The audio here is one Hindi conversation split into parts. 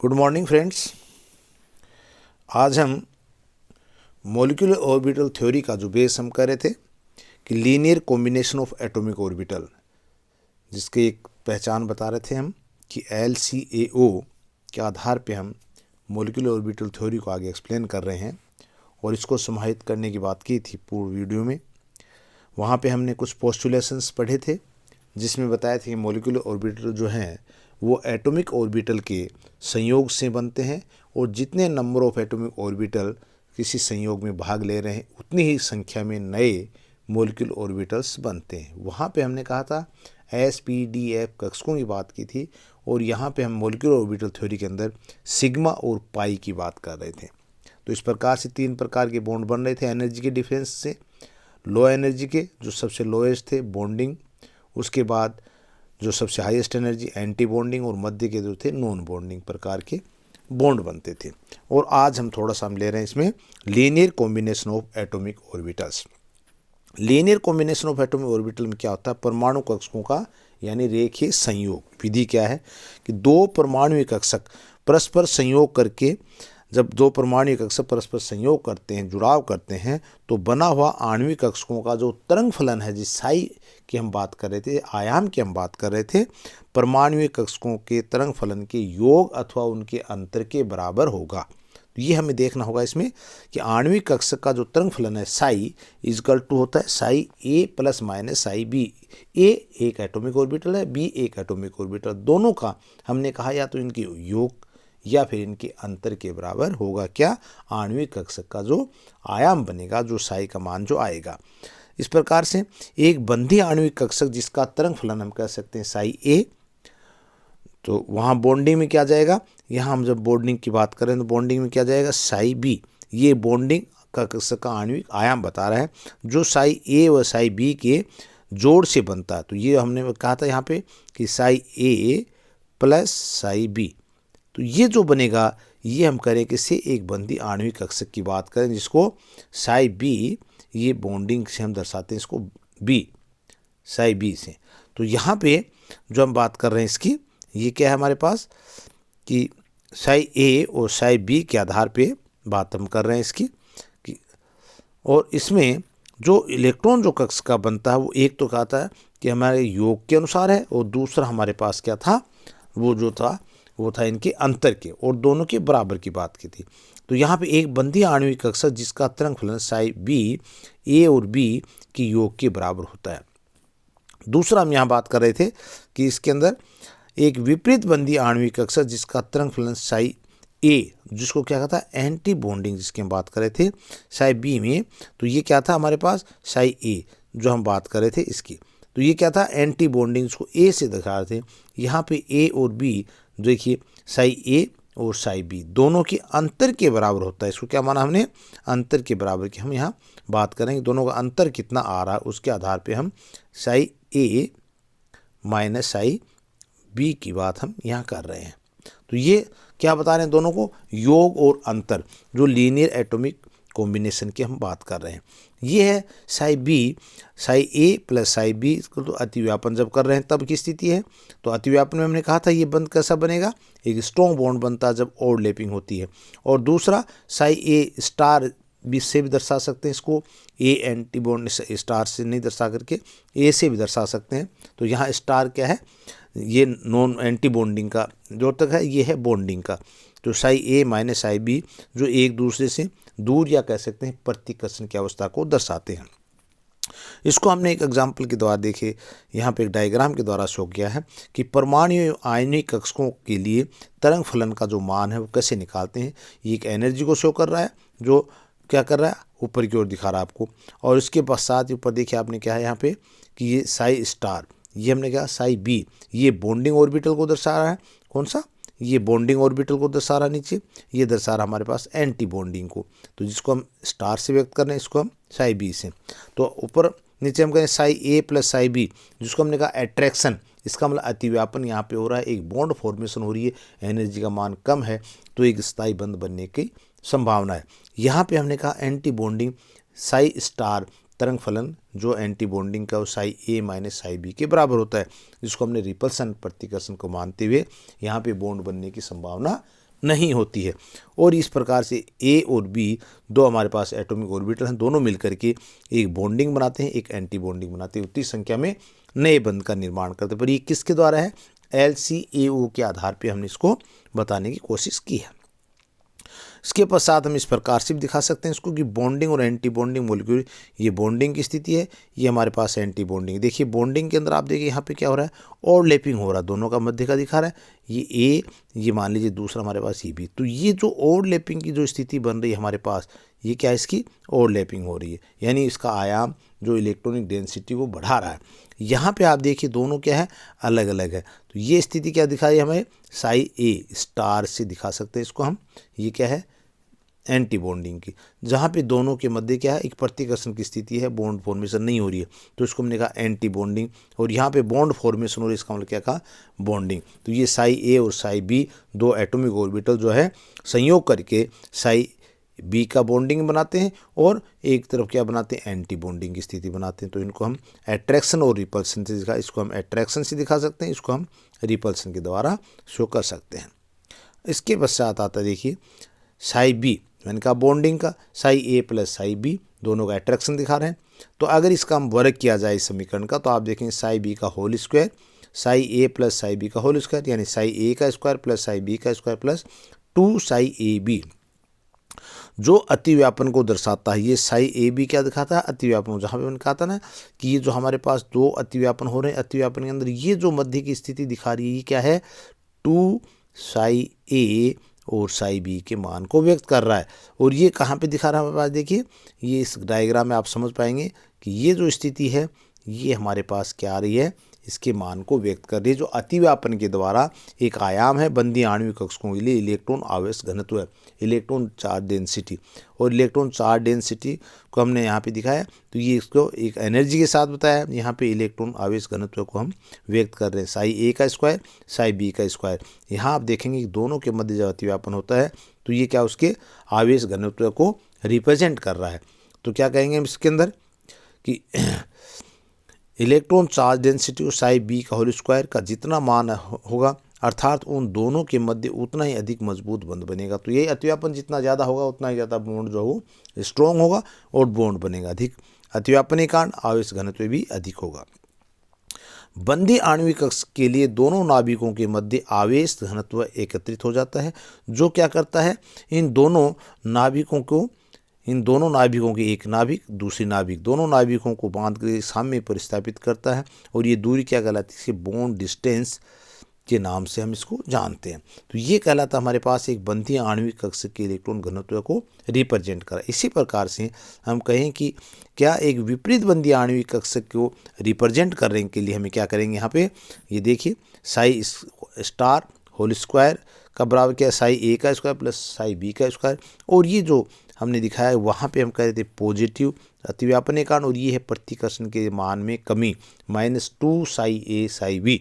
Good morning friends. आज हम मॉलिक्यूलर ऑर्बिटल थ्योरी का जो बेस हम कर रहे थे कि linear combination of atomic orbital, जिसके एक पहचान बता रहे थे हम कि LCAO के आधार पे हम मॉलिक्यूलर ऑर्बिटल थ्योरी को आगे एक्सप्लेन कर रहे हैं और इसको समाहित करने की बात की थी पूर्व वीडियो में। वहाँ पे हमने कुछ पोस्टुलेशंस पढ़े थे जिसमें बताया था कि मॉलिक्यूलर ऑर्बिटल जो हैं वो एटॉमिक ऑर्बिटल के संयोग से बनते हैं और जितने नंबर ऑफ एटॉमिक ऑर्बिटल किसी संयोग में भाग ले रहे हैं उतनी ही संख्या में नए मॉलिक्यूलर ऑर्बिटल्स बनते हैं। वहाँ पे हमने कहा था SPDF कक्षकों की बात की थी और यहाँ पे हम मॉलिक्यूलर ऑर्बिटल थ्योरी के अंदर सिग्मा और पाई की बात कर रहे थे। तो इस प्रकार से 3 प्रकार के बॉन्ड बन रहे थे एनर्जी के डिफरेंस से। लो एनर्जी के जो सबसे लोएस्ट थे बॉन्डिंग, उसके बाद जो सबसे हाईएस्ट एनर्जी एंटी बॉन्डिंग और मध्य के जो थे नॉन बॉन्डिंग प्रकार के बॉन्ड बनते थे। और आज हम थोड़ा सा हम ले रहे हैं इसमें linear combination of atomic orbitals. Linear combination of atomic orbital में क्या होता है, परमाणु कक्षकों का यानी रेखीय संयोग। विधि क्या है कि दो परमाणु कक्षक परस्पर संयोग करके, जब दो परमाणु कक्षक परस्पर संयोग करते हैं, जुड़ाव करते हैं, तो बना हुआ आणविक कक्षकों का जो तरंग फलन है, जिस साई की हम बात कर रहे थे, आयाम की हम बात कर रहे थे, परमाणु कक्षकों के तरंग फलन के योग अथवा उनके अंतर के बराबर होगा। तो ये हमें देखना होगा इसमें कि आणविक कक्षक का जो तरंग फलन है साई इजकल टू होता है Sai A plus minus psi B। A एक एटॉमिक ऑर्बिटल है, B एक एटॉमिक ऑर्बिटल, दोनों का हमने कहा या तो इनके योग या फिर इनके अंतर के बराबर होगा। क्या? आणविक कक्षक का जो आयाम बनेगा, जो साई का मान जो आएगा। इस प्रकार से एक बंधी आणविक कक्षक जिसका तरंग फलन हम कह सकते हैं साई A, तो वहाँ बॉन्डिंग में क्या जाएगा, यहाँ हम जब बॉन्डिंग की बात करें तो बॉन्डिंग में क्या जाएगा साई B। ये बॉन्डिंग कक्षक का आणविक आयाम बता रहा है जो साई A व साई B के जोड़ से बनता है। तो ये हमने कहा था यहाँ पे कि Sai A plus psi B, तो ये जो बनेगा ये हम करें किससे, एक बंधी आणविक कक्षक की बात करें जिसको साई B, ये बॉन्डिंग से हम दर्शाते हैं इसको B, साई B से। तो यहाँ पे जो हम बात कर रहे हैं इसकी, ये क्या है हमारे पास कि साई A और साई B के आधार पे बात हम कर रहे हैं इसकी कि, और इसमें जो इलेक्ट्रॉन जो कक्ष का बनता है वो एक तो कहता है कि हमारे योग के अनुसार है और दूसरा हमारे पास क्या था, वो था इनके अंतर के, और दोनों के बराबर की बात की थी। तो यहाँ पे एक बंधी आणविक कक्षक जिसका तरंग फलन साई B A और B के योग के बराबर होता है। दूसरा हम यहाँ बात कर रहे थे कि इसके अंदर एक विपरीत बंधी आणविक कक्षक जिसका तरंग फलन साई A, जिसको क्या कहता है एंटी बॉन्डिंग, जिसकी हम बात कर रहे थे साई B में, तो ये क्या था हमारे पास साई A जो हम बात कर रहे थे इसकी, तो ये क्या था एंटी बॉन्डिंग, जिसको A से दिखा रहे थे। यहाँ पे A और B देखिए साई A और साई B दोनों के अंतर के बराबर होता है। इसको क्या माना हमने, अंतर के बराबर की हम यहाँ बात करेंगे, दोनों का अंतर कितना आ रहा है उसके आधार पे हम Sai A minus psi B की बात हम यहाँ कर रहे हैं। तो ये क्या बता रहे हैं, दोनों को योग और अंतर, जो लीनियर एटॉमिक कॉम्बिनेशन की हम बात कर रहे हैं। ये है Sai B, Sai A plus psi B, इसको तो अतिव्यापन जब कर रहे हैं तब की स्थिति है। तो अतिव्यापन में हमने कहा था ये बंद कैसा बनेगा, एक स्ट्रॉन्ग बॉन्ड बनता है जब ओवरलैपिंग होती है। और दूसरा साई A स्टार B से भी दर्शा सकते हैं इसको, A एंटी बॉन्ड स्टार से नहीं दर्शा करके A से भी दर्शा सकते हैं। तो यहाँ स्टार क्या है, ये नॉन एंटी बॉन्डिंग का जो तक है, ये है बॉन्डिंग का। तो Sai A minus psi B जो एक दूसरे से दूर या कह सकते हैं प्रतिकर्षण की अवस्था को दर्शाते हैं। इसको हमने एक एग्जाम्पल के द्वारा देखे, यहाँ पे एक डायग्राम के द्वारा शो किया है कि परमाणु आयनिक कक्षकों के लिए तरंग फलन का जो मान है वो कैसे निकालते हैं। ये एक एनर्जी को शो कर रहा है जो क्या कर रहा है, ऊपर की ओर दिखा रहा है आपको, और इसके पश्चात ऊपर देखिए आपने क्या है यहाँ पे कि ये साई स्टार, ये हमने कहा साई B, ये बॉन्डिंग ऑर्बिटल को दर्शा रहा है। कौन सा, ये बॉन्डिंग ऑर्बिटल को दर्शा रहा है नीचे, ये दर्शा रहा हमारे पास एंटी बॉन्डिंग को, तो जिसको हम स्टार से व्यक्त कर रहे हैं इसको हम साई B से। तो ऊपर नीचे हम कहें Sai A plus psi B, जिसको हमने कहा एट्रैक्शन, इसका मतलब अतिव्यापन यहाँ पे हो रहा है, एक बॉन्ड फॉर्मेशन हो रही है, एनर्जी का मान कम है तो एक स्थायी बंध बनने की संभावना है। यहाँ पे हमने कहा एंटी बॉन्डिंग साई स्टार तरंग फलन जो एंटी बॉन्डिंग का Sai A minus psi B के बराबर होता है, जिसको हमने रिपल्सन प्रतिकर्षण को मानते हुए यहाँ पे बॉन्ड बनने की संभावना नहीं होती है। और इस प्रकार से ए और बी दो हमारे पास एटॉमिक ऑर्बिटल हैं, दोनों मिलकर के एक बॉन्डिंग बनाते हैं, एक एंटी बॉन्डिंग बनाते हैं, उतनी संख्या में नए बंध का निर्माण करते हैं। पर ये किसके द्वारा है? LCAO के आधार पर हमने इसको बताने की कोशिश की है। इसके पश्चात हम इस प्रकार से भी दिखा सकते हैं इसको कि बॉन्डिंग और एंटी बॉन्डिंग मॉलिक्यूल, ये बॉन्डिंग की स्थिति है, ये हमारे पास एंटी बॉन्डिंग। देखिए बॉन्डिंग के अंदर आप देखिए यहाँ पे क्या हो रहा है, ओवरलैपिंग हो रहा है, दोनों का मध्य का दिखा रहा है, ये ए, ये मान लीजिए दूसरा हमारे पास ये बी। तो ये जो ओवरलैपिंग की जो स्थिति बन रही है हमारे पास, ये क्या है, इसकी ओवरलैपिंग हो रही है, यानी इसका आयाम जो इलेक्ट्रॉनिक डेंसिटी को बढ़ा रहा है। यहाँ पे आप देखिए दोनों क्या है, अलग अलग है। तो ये स्थिति क्या दिखाई हमें, साई ए स्टार से दिखा सकते हैं इसको हम। ये क्या है, एंटी बॉन्डिंग की, जहाँ पे दोनों के मध्य क्या है, एक प्रतिकर्षण की स्थिति है, बॉन्ड फॉर्मेशन नहीं हो रही है, तो इसको हमने कहा एंटी बॉन्डिंग। और यहाँ पे बॉन्ड फॉर्मेशन हो रही है, इसका मतलब क्या कहा, बॉन्डिंग। तो ये साई ए और साई बी दो एटॉमिक ऑर्बिटल जो है संयोग करके साई बी का बॉन्डिंग बनाते हैं और एक तरफ क्या बनाते हैं, एंटी बॉन्डिंग की स्थिति बनाते हैं। तो इनको हम अट्रैक्शन और रिपल्सन से दिखा, इसको हम अट्रैक्शन से दिखा सकते हैं, इसको हम रिपल्सन के द्वारा शो कर सकते हैं। इसके पश्चात आता है देखिए साई बी, मैंने कहा बॉन्डिंग का, Sai a plus psi B दोनों का अट्रैक्शन दिखा रहे हैं। तो अगर इसका हम वर्ग किया जाए इस समीकरण का, तो आप देखेंगे साई बी का whole square, psi a plus psi b का होल स्क्वायर, यानी साई ए का स्क्वायर प्लस साई बी का square plus 2 psi a b, जो अतिव्यापन को दर्शाता है। ये साई ए बी क्या दिखाता है, अतिव्यापन। जहाँ पे मैंने कहा था ना कि ये जो हमारे पास दो अतिव्यापन हो रहे हैं, अतिव्यापन के अंदर ये जो मध्य की स्थिति दिखा रही है, ये क्या है, 2 साई ए और साई बी के मान को व्यक्त कर रहा है। और ये कहाँ पे दिखा रहा है हमारे पास, देखिए ये इस डायग्राम में आप समझ पाएंगे कि ये जो स्थिति है, ये हमारे पास क्या आ रही है, इसके मान को व्यक्त कर रही है, जो अतिव्यापन के द्वारा एक आयाम है बंदी आणविक कक्षकों के लिए इलेक्ट्रॉन आवेश घनत्व है, इलेक्ट्रॉन चार्ज डेंसिटी। और इलेक्ट्रॉन चार्ज डेंसिटी को हमने यहाँ पे दिखाया, तो ये इसको एक एनर्जी के साथ बताया। यहाँ पे इलेक्ट्रॉन आवेश घनत्व को हम व्यक्त कर रहे हैं, साई ए का स्क्वायर साई बी का स्क्वायर। यहाँ आप देखेंगे कि दोनों के मध्य जब अतिव्यापन होता है, तो ये क्या उसके आवेश घनत्व को रिप्रेजेंट कर रहा है। तो क्या कहेंगे हम इसके अंदर कि इलेक्ट्रॉन चार्ज डेंसिटी और साई बी का होल स्क्वायर का जितना मान होगा, अर्थात उन दोनों के मध्य उतना ही अधिक मजबूत बंध बनेगा। तो यही अतिव्यापन जितना ज़्यादा होगा, उतना ही ज़्यादा बॉन्ड जो हो स्ट्रॉन्ग होगा और बॉन्ड बनेगा अधिक। अतिव्यापन के कारण आवेश घनत्व भी अधिक होगा। बंदी आणविक कक्षक के लिए दोनों नाभिकों के मध्य आवेश घनत्व एकत्रित हो जाता है, जो क्या करता है, इन दोनों नाभिकों के एक नाभिक दूसरी नाभिक, दोनों नाभिकों को बांध कर साम्य पर स्थापित करता है। और ये दूरी क्या कहलाती है, इसे बॉन्ड डिस्टेंस के नाम से हम इसको जानते हैं। तो ये कहलाता हमारे पास एक बंदी आणविक कक्षक के इलेक्ट्रॉन घनत्व को रिप्रेजेंट करा। इसी प्रकार से हम कहें कि क्या एक विपरीत बंदी आणविक कक्षक को रिप्रेजेंट करने के लिए हमें क्या करेंगे, यहाँ पे ये देखिए साई स्टार होल स्क्वायर का बराबर क्या है, साई ए का स्क्वायर प्लस साई बी का स्क्वायर। और ये जो हमने दिखाया है वहाँ पे हम कह रहे थे पॉजिटिव अतिव्यापन के कारण, और ये है प्रतिकर्षण के मान में कमी -2 साई ए साई बी।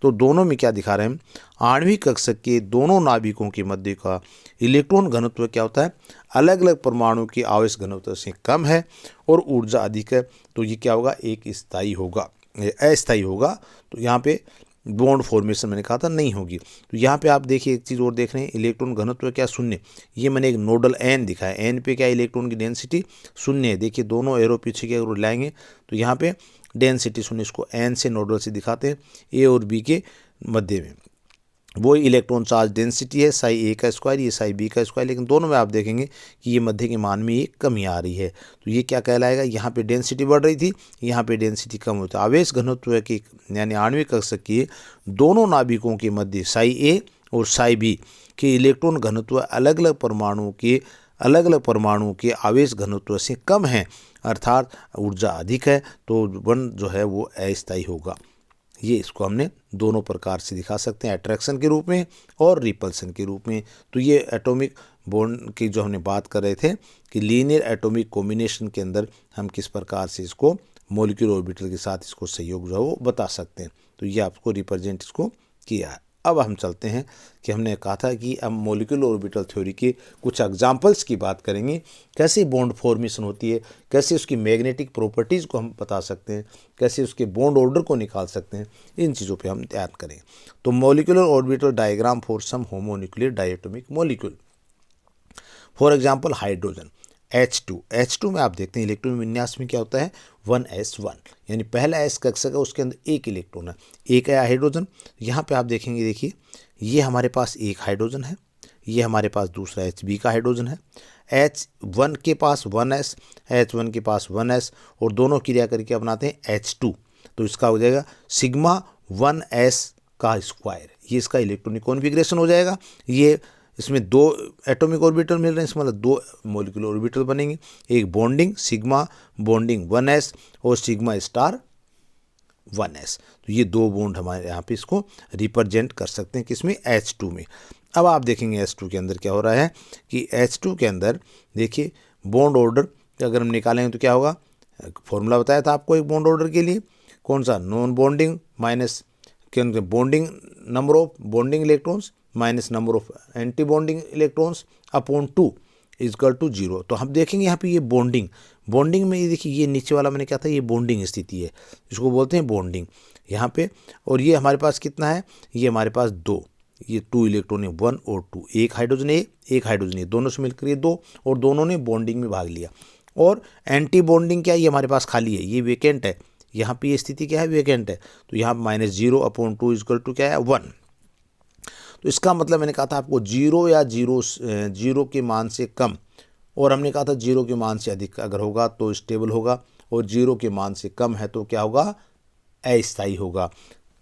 तो दोनों में क्या दिखा रहे हैं, आणविक कक्षक के दोनों नाभिकों के मध्य का इलेक्ट्रॉन घनत्व क्या होता है, अलग अलग परमाणु के आवेश घनत्व से कम है और ऊर्जा अधिक है। तो ये क्या होगा, एक स्थायी होगा, अस्थायी होगा। तो यहाँ पे बॉन्ड फॉर्मेशन मैंने कहा था नहीं होगी। तो यहाँ पे आप देखिए एक चीज़ और देख रहे हैं, इलेक्ट्रॉन घनत्व क्या शून्य, ये मैंने एक नोडल एन दिखाया, एन पे क्या इलेक्ट्रॉन की डेंसिटी शून्य है। देखिए दोनों एरो पीछे के अगर लाएंगे तो यहाँ पे डेंसिटी शून्य, इसको एन से नोडल से दिखाते हैं, ए और बी के मध्य में वो इलेक्ट्रॉन चार्ज डेंसिटी है, साई ए का स्क्वायर, ये साई बी का स्क्वायर। लेकिन दोनों में आप देखेंगे कि ये मध्य के मान में एक कमी आ रही है। तो ये क्या कहलाएगा, यहाँ पे डेंसिटी बढ़ रही थी, यहाँ पे डेंसिटी कम होती है। आवेश घनत्व की यानी आणविक कक्षक की दोनों नाभिकों के मध्य साई ए और साई बी के इलेक्ट्रॉन घनत्व अलग अलग परमाणुओं के आवेश घनत्व से कम है, अर्थात ऊर्जा अधिक है। तो बॉन्ड जो है वो अस्थायी होगा। ये इसको हमने दोनों प्रकार से दिखा सकते हैं, अट्रैक्शन के रूप में और रिपल्सन के रूप में। तो ये एटॉमिक बॉन्ड की जो हमने बात कर रहे थे कि लीनियर एटॉमिक कॉम्बिनेशन के अंदर हम किस प्रकार से इसको मॉलिक्यूलर ऑर्बिटल के साथ इसको सहयोग जो है वो बता सकते हैं। तो ये आपको रिप्रेजेंट इसको किया है। अब हम चलते हैं कि हमने कहा था कि अब मॉलिक्यूलर ऑर्बिटल थ्योरी के कुछ एग्जांपल्स की बात करेंगे, कैसे बॉन्ड फॉर्मेशन होती है, कैसे उसकी मैग्नेटिक प्रॉपर्टीज़ को हम बता सकते हैं, कैसे उसके बॉन्ड ऑर्डर को निकाल सकते हैं, इन चीज़ों पे हम ध्यान करेंगे। तो molecular orbital diagram for some homonuclear diatomic molecule, for example hydrogen H2 में आप देखते हैं इलेक्ट्रॉन विन्यास में क्या होता है 1s1, यानी पहला S कक्षक है, उसके अंदर एक इलेक्ट्रॉन है, एक है हाइड्रोजन। यहाँ पे आप देखेंगे, देखिए ये हमारे पास एक हाइड्रोजन है, ये हमारे पास दूसरा Hb का हाइड्रोजन है, H1 के पास 1s, H1 के पास 1s, और दोनों क्रिया करके बनाते हैं H2। तो इसका हो जाएगा सिग्मा 1s का स्क्वायर, ये इसका इलेक्ट्रॉनिक कॉन्फ़िगरेशन हो जाएगा। ये इसमें दो एटॉमिक ऑर्बिटल मिल रहे हैं, इसमें मतलब दो मॉलिक्यूलर ऑर्बिटल बनेंगे, एक बॉन्डिंग सिग्मा बॉन्डिंग 1s और सिग्मा स्टार 1s। तो ये दो बॉन्ड हमारे यहाँ पे इसको रिप्रेजेंट कर सकते हैं किसमें H2 में। अब आप देखेंगे H2 के अंदर क्या हो रहा है कि H2 के अंदर देखिए बॉन्ड ऑर्डर अगर हम निकालेंगे तो क्या होगा, फॉर्मूला बताया था आपको एक बॉन्ड ऑर्डर के लिए, कौन सा, non bonding minus bonding number of bonding electrons minus number of anti bonding electrons upon 2 equal to 0। तो हम देखेंगे यहाँ पे ये बॉन्डिंग में ये देखिए, ये नीचे वाला मैंने कहा था ये बॉन्डिंग स्थिति है, इसको बोलते हैं बॉन्डिंग यहाँ पे। और ये हमारे पास कितना है, ये हमारे पास 2, ये 2 इलेक्ट्रॉन है, 1 और 2, एक हाइड्रोजन ए एक हाइड्रोजन ए, दोनों से मिलकर ये 2, और दोनों ने बॉन्डिंग में भाग लिया। और एंटी बॉन्डिंग क्या है, ये हमारे पास खाली है, ये वेकेंट है, यहाँ पे ये स्थिति क्या है, वेकेंट है। तो यहाँ -0 अपॉन 2 इक्वल टू क्या है 1। तो इसका मतलब मैंने कहा था आपको 0 या 0 के मान से कम, और हमने कहा था 0 के मान से अधिक अगर होगा तो स्टेबल होगा, और 0 के मान से कम है तो क्या होगा, अस्थायी होगा।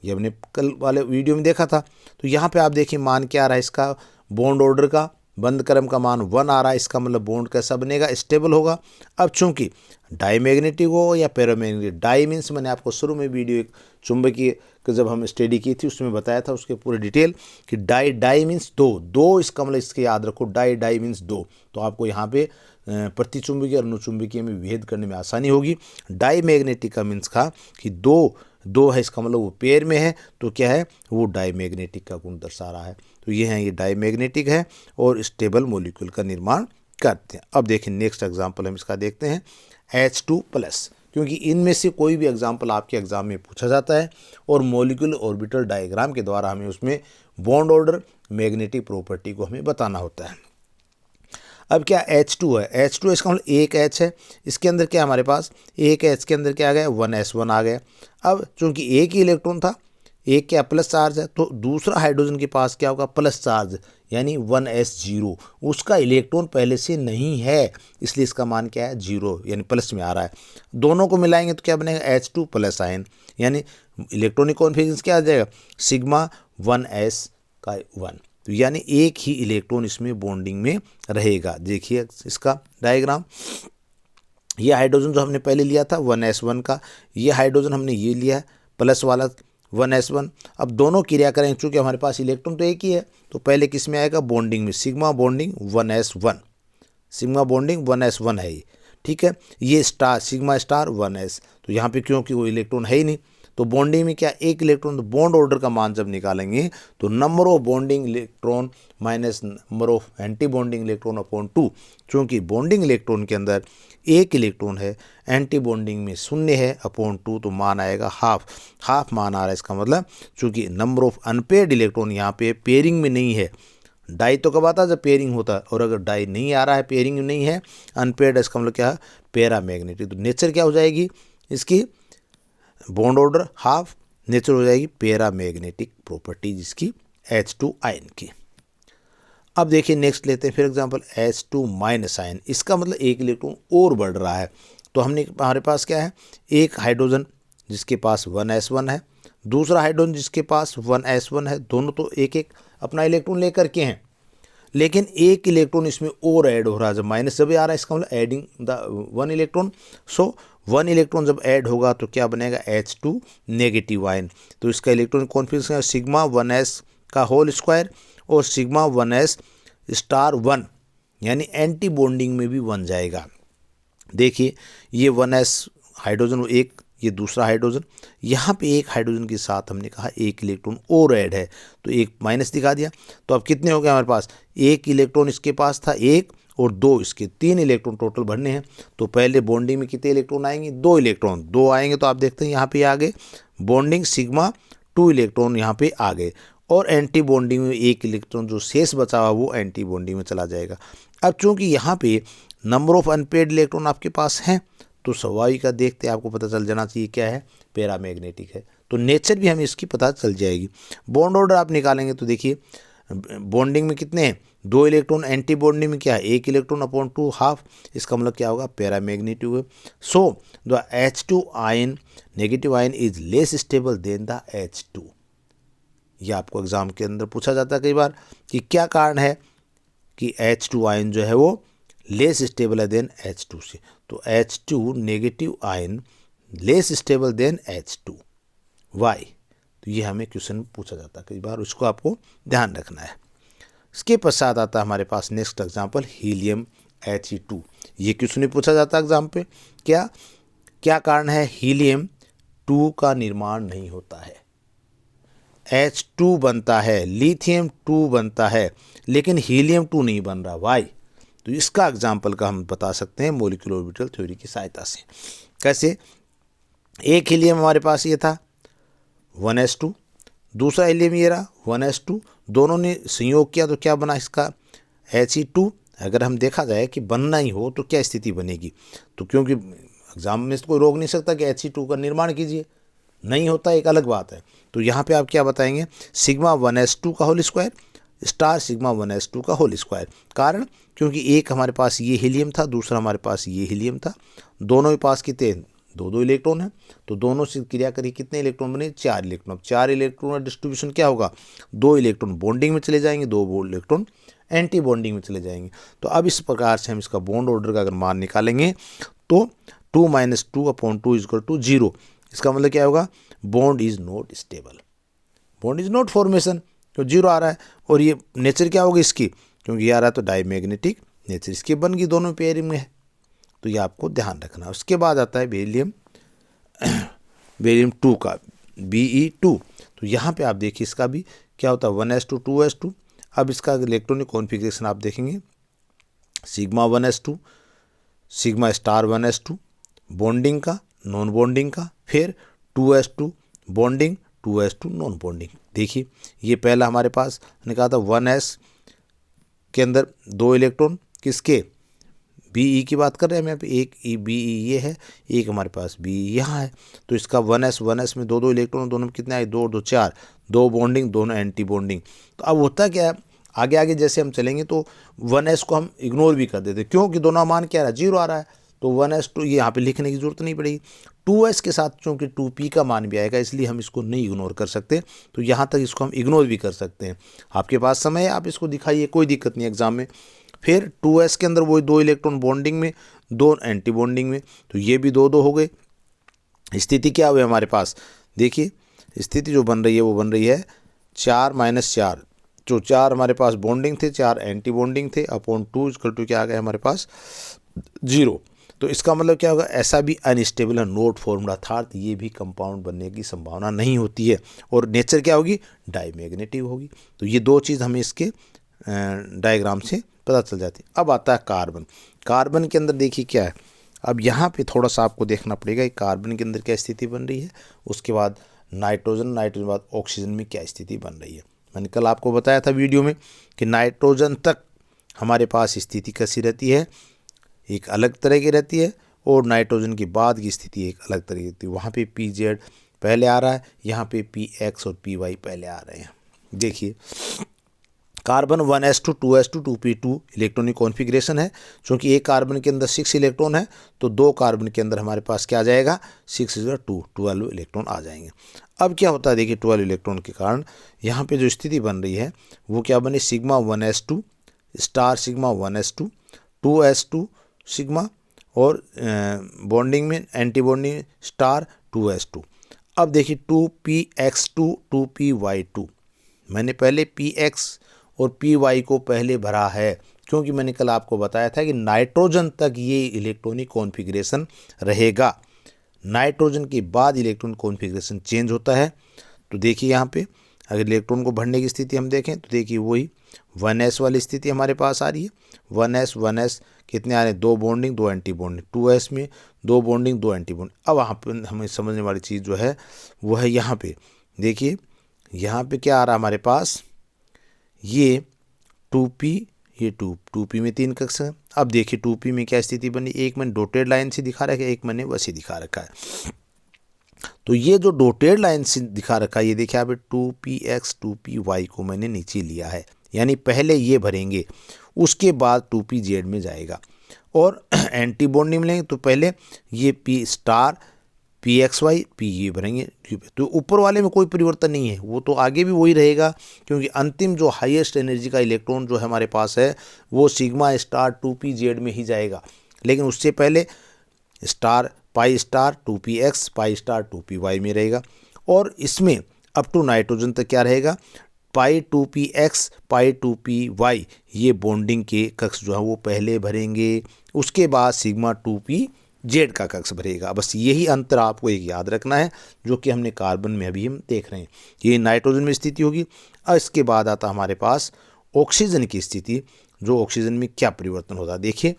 ये हमने कल वाले वीडियो में देखा था। तो यहाँ पे आप देखिए मान क्या आ रहा है इसका, बॉन्ड ऑर्डर का बंद क्रम का मान 1 आ रहा है, इसका मतलब बॉन्ड कैसा बनेगा, स्टेबल होगा। अब चूंकि डाईमैग्नेटिक हो या पैरामैग्नेटिक, डाई मीन्स मैंने आपको शुरू में वीडियो एक चुंबकीय जब हम स्टडी की थी उसमें बताया था उसके पूरे डिटेल कि डाई मीन्स दो, इसका मतलब इसके याद रखो, डाई मीन्स 2। तो आपको यहाँ पे प्रतिचुंबकीय और अनुचुंबकीय में भेद करने में आसानी होगी। डाई मैग्नेटिक का मीन्स था कि दो है, इसका मतलब वो पेयर में है, तो क्या है वो डाई मैग्नेटिक का गुण दर्शा रहा है। तो ये है, ये डाई मैग्नेटिक है और स्टेबल मॉलिक्यूल का निर्माण करते हैं। अब देखिए नेक्स्ट एग्जाम्पल हम इसका देखते हैं H2+, क्योंकि इनमें से कोई भी एग्जाम्पल आपके एग्जाम में पूछा जाता है और मॉलिक्यूलर ऑर्बिटल डायग्राम के द्वारा हमें उसमें बॉन्ड ऑर्डर मैग्नेटिक प्रॉपर्टी को हमें बताना होता है। अब क्या H2 है, H2 इसका मतलब एक H है, इसके अंदर क्या हमारे पास एक H के अंदर क्या आ गया 1s1 आ गया। अब चूंकि एक ही इलेक्ट्रॉन था, एक क्या प्लस चार्ज है, तो दूसरा हाइड्रोजन के पास क्या होगा प्लस चार्ज, यानी 1s0, उसका इलेक्ट्रॉन पहले से नहीं है, इसलिए इसका मान क्या है 0, यानी प्लस में आ रहा है। दोनों को मिलाएंगे तो क्या बनेगा H2+ आयन, यानी इलेक्ट्रॉनिक कॉन्फिगरेशन क्या आ जाएगा सिग्मा 1s का 1। तो यानी एक ही इलेक्ट्रॉन इसमें बॉन्डिंग में रहेगा। देखिए इसका डायग्राम, ये हाइड्रोजन जो हमने पहले लिया था 1s1 का, ये हाइड्रोजन हमने ये लिया प्लस वाला 1s1। अब दोनों क्रिया करें, चूँकि हमारे पास इलेक्ट्रॉन तो एक ही है, तो पहले किस में आएगा बॉन्डिंग में, sigma bonding 1s1, sigma bonding 1s1 है ये, ठीक है। ये स्टार सिग्मा स्टार 1s, तो यहाँ पे क्योंकि वो इलेक्ट्रॉन है ही नहीं, तो बॉन्डिंग में क्या एक इलेक्ट्रॉन, तो बॉन्ड ऑर्डर का मान जब निकालेंगे तो number of bonding electron minus number of anti bonding electron upon 2। चूँकि बॉन्डिंग इलेक्ट्रॉन के अंदर एक इलेक्ट्रॉन है, एंटी बॉन्डिंग में 0 है अपॉन 2, तो मान आएगा हाफ मान आ रहा है। इसका मतलब चूँकि नंबर ऑफ अनपेयर्ड इलेक्ट्रॉन यहाँ पे पेयरिंग में नहीं है, डाई तो कब आता है जब पेयरिंग होता है, और अगर डाई नहीं आ रहा है, पेयरिंग नहीं है, अनपेयर्ड, इसका मतलब क्या है पैरामैग्नेटिक। तो नेचर क्या हो जाएगी इसकी, बॉन्ड ऑर्डर हाफ, नेचर हो जाएगी पैरामैग्नेटिक प्रॉपर्टी जिसकी H2 आयन की। अब देखिए नेक्स्ट लेते हैं फिर एग्जांपल H2- आयन, इसका मतलब एक इलेक्ट्रॉन और बढ़ रहा है। तो हमारे पास क्या है, एक हाइड्रोजन जिसके पास 1s1 है, दूसरा हाइड्रोजन जिसके पास 1s1 है, दोनों तो एक एक अपना इलेक्ट्रॉन लेकर के हैं, लेकिन एक इलेक्ट्रॉन इसमें और ऐड हो रहा है। जब माइनस जब आ रहा है, इसका मतलब adding the 1 electron. So 1 electron जब ऐड होगा तो क्या बनेगा H2- आयन। तो इसका इलेक्ट्रॉन कॉन्फिगरेशन है सिग्मा 1s का होल स्क्वायर और सिग्मा 1s स्टार 1, यानी एंटी बॉन्डिंग में भी 1 जाएगा। देखिए ये 1s हाइड्रोजन एक ये दूसरा हाइड्रोजन, यहाँ पे एक हाइड्रोजन के साथ हमने कहा एक इलेक्ट्रॉन और ऐड है, तो एक माइनस दिखा दिया। तो अब कितने हो गए हमारे पास, एक इलेक्ट्रॉन इसके पास था एक और दो इसके, 3 इलेक्ट्रॉन टोटल भरने हैं। तो पहले बॉन्डिंग में कितने इलेक्ट्रॉन आएंगे, 2 इलेक्ट्रॉन, 2 आएंगे। तो आप देखते हैं यहाँ पे आ गए बॉन्डिंग सिग्मा 2 इलेक्ट्रॉन यहाँ पे आ गए, और एंटी बॉन्डिंग में एक इलेक्ट्रॉन जो शेष बचा हुआ वो एंटी बॉन्डिंग में चला जाएगा। अब चूंकि यहाँ पे नंबर ऑफ अनपेड इलेक्ट्रॉन आपके पास हैं, तो स्वाभाविक का देखते आपको पता चल जाना चाहिए क्या है, पैरामैग्नेटिक है। तो नेचर भी हमें इसकी पता चल जाएगी। बॉन्ड ऑर्डर आप निकालेंगे तो देखिए बॉन्डिंग में कितने हैं, 2 इलेक्ट्रॉन, एंटी बॉन्डिंग में क्या है, 1 इलेक्ट्रॉन अपॉन 2 हाफ, इसका मतलब क्या होगा, पैरामैग्नेटिक है। So the H2 ion, negative ion is less stable then the H2। ये आपको एग्जाम के अंदर पूछा जाता है कई बार कि क्या कारण है कि H2 आयन जो है वो लेस स्टेबल है देन H2 से। तो H2 negative ion less stable than H2, why. तो ये हमें क्वेश्चन पूछा जाता है कई बार, उसको आपको ध्यान रखना है। इसके पश्चात आता है हमारे पास नेक्स्ट एग्जाम्पल हीलियम He2। ये क्वेश्चन भी पूछा जाता है एग्जाम पे, क्या क्या कारण है हीलियम 2 का निर्माण नहीं होता है। H2 बनता है, लिथियम 2 बनता है, लेकिन हीलियम 2 नहीं बन रहा, वाई। तो इसका एग्जाम्पल का हम बता सकते हैं मॉलिक्यूलर ऑर्बिटल थ्योरी की सहायता से। कैसे, एक हीलियम हमारे पास ये था 1s2, दूसरा हीलियम ये रहा 1s2, दोनों ने संयोग किया तो क्या बना इसका He2। अगर हम देखा जाए कि बनना ही हो तो क्या स्थिति बनेगी, तो क्योंकि एग्जाम में तो कोई रोक नहीं सकता कि He2 का निर्माण कीजिए, नहीं होता एक अलग बात है। तो यहाँ पे आप क्या बताएंगे, सिग्मा 1s2 का whole square star sigma 1s2 का होल स्क्वायर। कारण क्योंकि एक हमारे पास ये हीलियम था, दूसरा हमारे पास ये हीलियम था, दोनों के पास कितने 2-2 इलेक्ट्रॉन है, तो दोनों से क्रिया करी कितने इलेक्ट्रॉन बने, 4 इलेक्ट्रॉन। अब 4 इलेक्ट्रॉन का डिस्ट्रीब्यूशन क्या होगा, 2 इलेक्ट्रॉन बॉन्डिंग में चले जाएंगे, 2 इलेक्ट्रॉन एंटी बॉन्डिंग में चले जाएंगे। तो अब इस प्रकार से हम इसका बॉन्ड ऑर्डर का अगर मान निकालेंगे तो 2 - 2 अपॉन 2 = 0। इसका मतलब क्या होगा, bond is not stable, bond is not formation, तो 0 आ रहा है। और ये नेचर क्या होगी इसकी, क्योंकि ये आ रहा है तो डाईमैग्नेटिक नेचर इसकी बन गई, दोनों पेयर में है। तो ये आपको ध्यान रखना है। उसके बाद आता है बेरिलियम 2 का Be2। तो यहाँ पे आप देखिए इसका भी क्या होता है 1s2 2s2। अब इसका इलेक्ट्रॉनिक कॉन्फ़िगरेशन आप देखेंगे, sigma 1s2 sigma star 1s2 bonding का, नॉन बॉन्डिंग का, फिर 2s2 bonding, 2s2 non bonding. देखिए ये पहला हमारे पास ने कहा था 1s के अंदर 2 इलेक्ट्रॉन, किसके Be की बात कर रहे हैं हम यहाँ पे, एक Be ये है, एक हमारे पास Be यहाँ है। तो इसका 1s में 2-2 इलेक्ट्रॉन, दोनों में कितने आए 2 और 2 4, 2 बॉन्डिंग, दोनों एंटी बॉन्डिंग। तो अब होता क्या है, आगे आगे जैसे हम चलेंगे तो 1s को हम इग्नोर भी कर देते, क्योंकि दोनों मान क्या आ रहा है 0 आ रहा है, तो 1s2 ये यहाँ पे लिखने की जरूरत नहीं पड़ेगी। 2s के साथ चूँकि 2p का मान भी आएगा, इसलिए हम इसको नहीं इग्नोर कर सकते। तो यहाँ तक इसको हम इग्नोर भी कर सकते हैं, आपके पास समय है, आप इसको दिखाइए, कोई दिक्कत नहीं एग्जाम में। फिर 2s के अंदर वही 2 इलेक्ट्रॉन बॉन्डिंग में, 2 एंटी बॉन्डिंग में, तो ये भी 2-2 हो गए। स्थिति क्या हुई हमारे पास, देखिए स्थिति जो बन रही है वो बन रही है 4 - 4, जो 4 हमारे पास बॉन्डिंग थे, 4 एंटी बॉन्डिंग थे, अपॉन 2 = क्या आ गया हमारे पास 0। तो इसका मतलब क्या होगा, ऐसा भी अनस्टेबल है, नोट फॉर्मूला, अर्थात ये भी कंपाउंड बनने की संभावना नहीं होती है, और नेचर क्या होगी, डाईमैग्नेटिक होगी। तो ये 2 चीज़ हमें इसके डायग्राम से पता चल जाती है। अब आता है कार्बन। कार्बन के अंदर देखिए क्या है, अब यहाँ पे थोड़ा सा आपको देखना पड़ेगा कि कार्बन के अंदर क्या स्थिति बन रही है, उसके बाद नाइट्रोजन के बाद ऑक्सीजन में क्या स्थिति बन रही है। मैंने कल आपको बताया था वीडियो में कि नाइट्रोजन तक हमारे पास स्थिति कैसी रहती है, एक अलग तरह की रहती है, और नाइट्रोजन के बाद की स्थिति एक अलग तरह की रहती है। वहाँ पे PZ पहले आ रहा है, यहाँ पे PX और PY पहले आ रहे हैं। देखिए carbon 1s2 2s2 2p2 electronic configuration है। चूँकि एक कार्बन के अंदर 6 इलेक्ट्रॉन है, तो 2 कार्बन के अंदर हमारे पास क्या आ जाएगा 6 × 2 12 इलेक्ट्रॉन आ जाएंगे। अब क्या होता है, देखिए 12 इलेक्ट्रॉन के कारण यहाँ पे जो स्थिति बन रही है वो क्या बनी, sigma 1s2 star sigma 1s2 2s2 sigma, और बॉन्डिंग में एंटी बॉन्डिंग स्टार 2s2। अब देखिए 2px2 2py2, मैंने पहले px और py को पहले भरा है, क्योंकि मैंने कल आपको बताया था कि नाइट्रोजन तक ये इलेक्ट्रॉनिक कॉन्फ़िगरेशन रहेगा। नाइट्रोजन के बाद इलेक्ट्रॉन कॉन्फ़िगरेशन चेंज होता है। तो देखिए यहाँ पे अगर इलेक्ट्रॉन को भरने की स्थिति हम देखें तो देखिए वही 1s वाली स्थिति हमारे पास आ रही है। 1s कितने आ रहे हैं, 2 बॉन्डिंग 2 एंटी बॉन्डिंग। 2s में 2 बॉन्डिंग 2 एंटी बॉन्डिंग। अब वहाँ पर हमें समझने वाली चीज़ जो है वो है यहाँ पे देखिए, यहाँ पे क्या आ रहा है हमारे पास, ये 2p, ये 2p में 3 कक्ष है। अब देखिए 2p में क्या स्थिति बनी, एक मैंने डॉटेड लाइन से दिखा रखा है, एक मैंने वैसे दिखा रखा है। तो ये जो डॉटेड लाइन से दिखा रखा है ये देखिए यहाँ पे 2px 2py को मैंने नीचे लिया है, यानी पहले ये भरेंगे उसके बाद 2pz में जाएगा। और एंटी बॉन्डिंग मिलेंगे तो पहले ये p स्टार pxy p ये भरेंगे। तो ऊपर वाले में कोई परिवर्तन नहीं है, वो तो आगे भी वही रहेगा, क्योंकि अंतिम जो हाईएस्ट एनर्जी का इलेक्ट्रॉन जो है हमारे पास है वो सिग्मा स्टार 2pz में ही जाएगा। लेकिन उससे पहले star pi star 2px pi star 2py में रहेगा। और इसमें अप टू नाइट्रोजन तक क्या रहेगा, पाई 2px पाई 2py ये बॉन्डिंग के कक्ष जो है वो पहले भरेंगे, उसके बाद सिग्मा 2pz का कक्ष भरेगा। बस यही अंतर आपको एक याद रखना है, जो कि हमने कार्बन में अभी हम देख रहे हैं। ये नाइट्रोजन में स्थिति होगी। और इसके बाद आता हमारे पास ऑक्सीजन की स्थिति, जो ऑक्सीजन में क्या परिवर्तन होता है। देखिए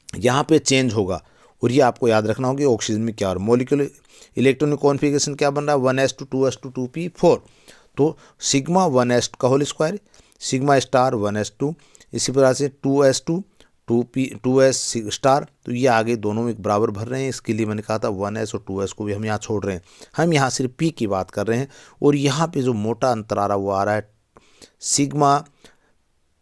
यहाँ पे चेंज होगा, और ये आपको याद रखना होगा ऑक्सीजन में क्या और मॉलिक्यूलर इलेक्ट्रॉनिक कॉन्फ़िगरेशन क्या बन रहा है, 1s2 2s2 2p4। तो सिग्मा 1s का whole square, sigma star 1s2, इसी प्रकार से 2s2 2s स्टार। तो ये आगे दोनों में बराबर भर रहे हैं, इसके लिए मैंने कहा था 1s और 2s को भी हम यहाँ छोड़ रहे हैं, हम यहाँ सिर्फ p की बात कर रहे हैं। और यहाँ पे जो मोटा अंतर आ रहा है वो आ रहा है सिग्मा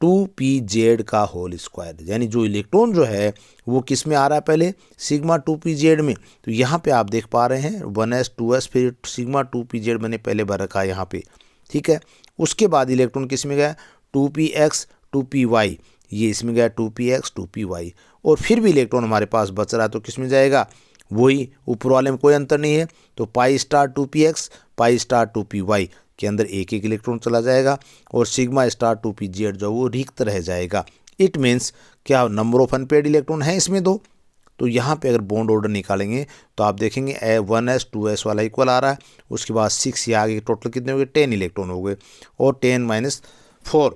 2pz का होल स्क्वायर, यानी जो इलेक्ट्रॉन जो है वो किस में आ रहा है, पहले सिग्मा 2pz में। तो यहाँ पे आप देख पा रहे हैं 1s 2s फिर सिग्मा 2pz मैंने पहले भर रखा है यहाँ पे, ठीक है। उसके बाद इलेक्ट्रॉन किस में गया, 2px 2py, ये इसमें गया 2px 2py। और फिर भी इलेक्ट्रॉन हमारे पास बच रहा है तो किस में जाएगा, वही ऊपर वाले में कोई अंतर नहीं है। तो pi star 2px pi star 2py के अंदर एक एक इलेक्ट्रॉन चला जाएगा, और सिग्मा स्टार 2pz जो वो रिक्त रह जाएगा। इट मीन्स क्या, नंबर ऑफ अनपेयर्ड इलेक्ट्रॉन है इसमें 2। तो यहाँ पे अगर बॉन्ड ऑर्डर निकालेंगे तो आप देखेंगे 1s 2s वाला इक्वल आ रहा है, उसके बाद 6 ये आगे टोटल कितने हो गए, 10 इलेक्ट्रॉन हो गए। और 10 - 4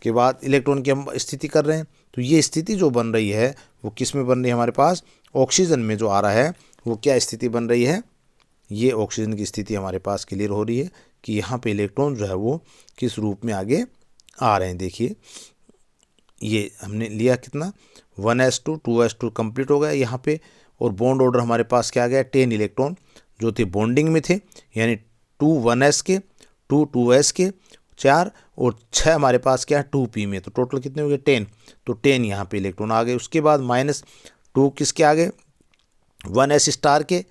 के बाद इलेक्ट्रॉन की हम स्थिति कर रहे हैं। तो ये स्थिति जो बन रही है वो किस में बन रही है, हमारे पास ऑक्सीजन में जो आ रहा है वो क्या स्थिति बन रही है, ये ऑक्सीजन की स्थिति हमारे पास क्लियर हो रही है कि यहाँ पे इलेक्ट्रॉन जो है वो किस रूप में आगे आ रहे हैं। देखिए ये हमने लिया कितना, 1s2 2s2 कंप्लीट हो गया यहाँ पे, और बॉन्ड ऑर्डर हमारे पास क्या आ गया, 10 इलेक्ट्रॉन जो थे बॉन्डिंग में थे, यानी 2 1s के 2 2s के 4 और 6 हमारे पास क्या है 2p में। तो टोटल कितने हो गए 10। तो 10 यहाँ पे इलेक्ट्रॉन आ गए। उसके बाद -2 किसके आ गए, 1s स्टार के,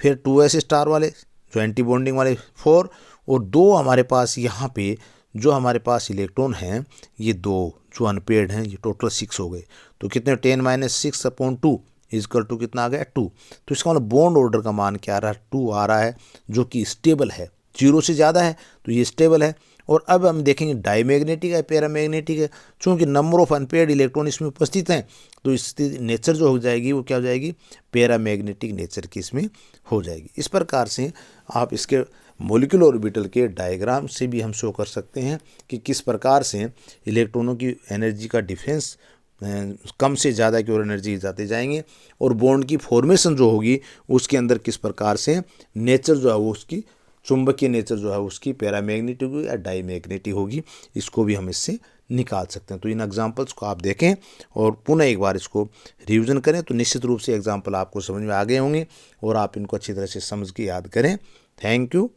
फिर 2s स्टार वाले जो एंटी बॉन्डिंग वाले 4, और 2 हमारे पास यहाँ पे जो हमारे पास इलेक्ट्रॉन हैं ये 2 जो अनपेयर्ड हैं, ये टोटल 6 हो गए। तो कितने 10 - 6/2 इजकल टू कितना आ गया 2। तो इसका मतलब बॉन्ड ऑर्डर का मान क्या आ रहा है, 2 आ रहा है, जो कि स्टेबल है, 0 से ज़्यादा है तो ये स्टेबल है। और अब हम देखेंगे डाईमैग्नेटिक है पैरामैग्नेटिक है, चूँकि नंबर ऑफ अनपेयर्ड इलेक्ट्रॉन इसमें उपस्थित हैं तो इसकी नेचर जो हो जाएगी वो क्या हो जाएगी, पैरामैग्नेटिक नेचर की इसमें हो जाएगी। इस प्रकार से आप इसके मॉलिक्यूलर ऑर्बिटल के डायग्राम से भी हम शो कर सकते हैं कि किस प्रकार से इलेक्ट्रॉनों की एनर्जी का डिफरेंस कम से ज़्यादा की ओर एनर्जी जाते जाएंगे, और बॉन्ड की फॉर्मेशन जो होगी उसके अंदर किस प्रकार से नेचर जो है वो उसकी चुंबकीय नेचर जो है उसकी पैरामैग्नेटिक या डाईमैग्नेटिक होगी। इसको भी हम इससे निकाल सकते हैं। तो इन एग्जांपल्स को आप देखें और पुनः एक बार इसको रिवीजन करें तो निश्चित रूप से एग्जांपल आपको समझ में आ गए होंगे और आप इनको अच्छी तरह से समझ के याद करें। Thank you.